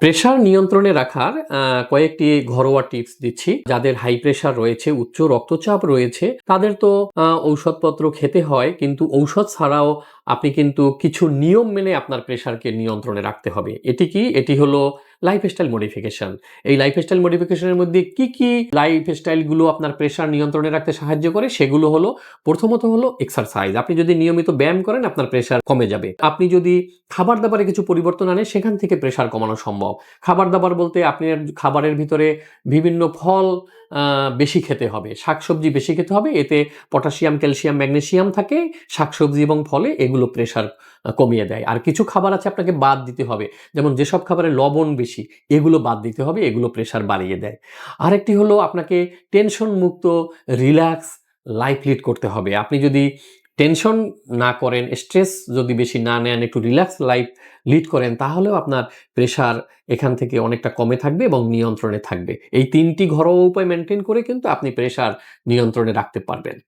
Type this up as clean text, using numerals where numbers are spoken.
Pressure নিয়ন্ত্রণে রাখার কয়েকটি ঘরোয়া টিপস দিচ্ছি। যাদের হাই প্রেশার রয়েছে, উচ্চ রক্তচাপ রয়েছে, তাদের তো ঔষধপত্র খেতে হয়, কিন্তু ঔষধ ছাড়াও আপনি কিন্তু কিছু নিয়ম মেনে আপনার প্রেশারকে নিয়ন্ত্রণে রাখতে হবে। এটি কি? এটি হলো লাইফস্টাইল মডিফিকেশন। এই লাইফস্টাইল মডিফিকেশনের মধ্যে কি লাইফস্টাইলগুলো আপনার প্রেশার নিয়ন্ত্রণে রাখতে সাহায্য করে সেগুলো হলো, প্রথমত হলো এক্সারসাইজ। আপনি যদি নিয়মিত ব্যায়াম করেন আপনার প্রেশার কমে যাবে। আপনি যদি খাবার-দাবারে কিছু পরিবর্তন আনেন সেখান থেকে প্রেশার কমানো সম্ভব। খাবার-দাবার বলতে আপনার খাবারের ভিতরে বিভিন্ন ফল আ বেশি খেতে হবে, শাকসবজি বেশি খেতে হবে। এতে পটাশিয়াম, ক্যালসিয়াম, ম্যাগনেসিয়াম থাকে। শাকসবজি এবং ফলে এগুলো প্রেশার কমিয়ে দেয়। আর কিছু খাবার আছে আপনাকে বাদ দিতে হবে। যেমন যেসব খাবারে লবণ বেশি, এগুলো বাদ দিতে হবে, এগুলো প্রেশার বাড়িয়ে দেয়। আরেকটি হলো আপনাকে টেনশন মুক্ত রিল্যাক্স লাইফ লিড করতে হবে। আপনি যদি টেনশন না করেন, স্ট্রেস যদি বেশি না নেন, একটু রিল্যাক্স লাইফ লিড করেন, তাহলেও আপনার প্রেশার এখান থেকে অনেকটা কমে থাকবে এবং নিয়ন্ত্রণে থাকবে। এই ৩ টি ঘরোয়া উপায় মেইনটেইন করে কিন্তু আপনি প্রেশার নিয়ন্ত্রণে রাখতে পারবেন।